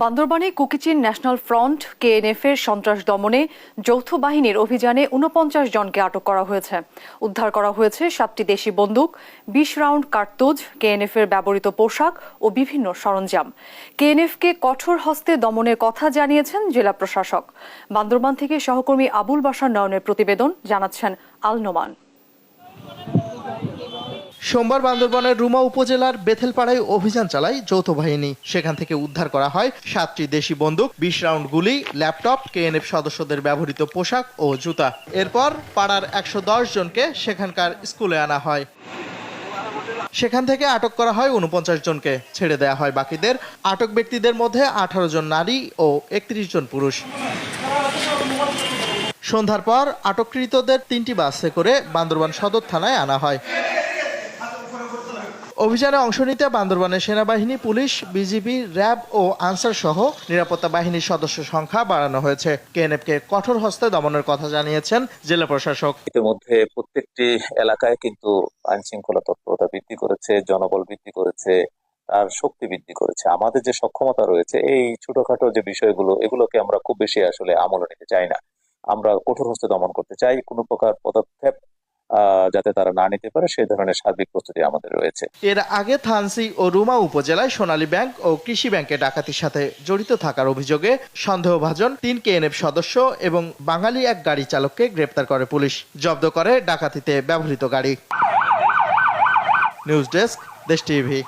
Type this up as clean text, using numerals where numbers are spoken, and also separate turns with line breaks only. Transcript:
বান্দরবানে Kuki-Chin national front KNF এর সন্ত্রাস দমনে যৌথ বাহিনীর অভিযানে ৪৯ জনকে আটক করা হয়েছে। উদ্ধার করা হয়েছে ৭টি দেশি বন্দুক, ২০ রাউন্ড কার্তুজ, কেএনএফ এর ব্যবহৃত পোশাক ও বিভিন্ন সরঞ্জাম। কেএনএফকে কঠোর হস্তে দমনের কথা জানিয়েছেন জেলা প্রশাসক। বান্দরবান থেকে সহকর্মী আবুল বাশার নয়নের প্রতিবেদন, জানাচ্ছেন আল নোমান।
সোমবার বান্দরবানের রুমা উপজেলার বেথেলপাড়ায় অভিযান চালায় যৌথ বাহিনী। সেখান থেকে উদ্ধার করা হয় ৭টি দেশি বন্দুক, ২০ রাউন্ড গুলি, ল্যাপটপ, কেএনএফ সদস্যদের ব্যবহৃত পোশাক ও জুতা। এরপর পাড়ার ১১০ জনকে সেখানকার স্কুলে আনা হয়। সেখান থেকে আটক করা হয় ৪৯ জনকে, ছেড়ে দেয়া হয় বাকিদের। আটক ব্যক্তিদের মধ্যে ১৮ জন নারী ও ৩১ জন পুরুষ। সন্ধ্যার পর আটককৃতদের ৩টি বাসে করে বান্দরবান সদর থানায় আনা হয়। অভিযানে অংশ নিতে বান্দরবানের সেনাবাহিনী, পুলিশ, বিজিবি, র্যাব ও আনসার সহ নিরাপত্তা বাহিনীর সদস্য সংখ্যা বাড়ানো হয়েছে। কেএনএফকে কঠোর হস্তে দমনের কথা জানিয়েছেন জেলা প্রশাসক।
ইতিমধ্যে প্রত্যেকটি এলাকায় কিন্তু আইন শৃঙ্খলা তৎপরতা বৃদ্ধি করেছে, জনবল বৃদ্ধি করেছে, আর শক্তি বৃদ্ধি করেছে। আমাদের যে সক্ষমতা রয়েছে এই ছোটখাটো যে বিষয়গুলো, এগুলোকে আমরা খুব বেশি আসলে আমলে নিতে চাই না। আমরা কঠোর হস্তে দমন করতে চাই। কোনো প্রকার পদক্ষেপ যাতে তারা না নিতে পারে সেই ধরনের সার্বিক প্রস্তুতি আমাদের রয়েছে।
এর আগে থানসি ও রুমা উপজেলায় সোনালী ব্যাংক ও কৃষি ব্যাংকে ডাকাতির সাথে জড়িত থাকার অভিযোগে সন্দেহভাজন ৩ কেএনএফ সদস্য এবং বাঙালি এক গাড়ি চালককে গ্রেপ্তার করে পুলিশ। জব্দ করে ডাকাতিতে ব্যবহৃত গাড়ি। নিউজ ডেস্ক, দেশ টিভি।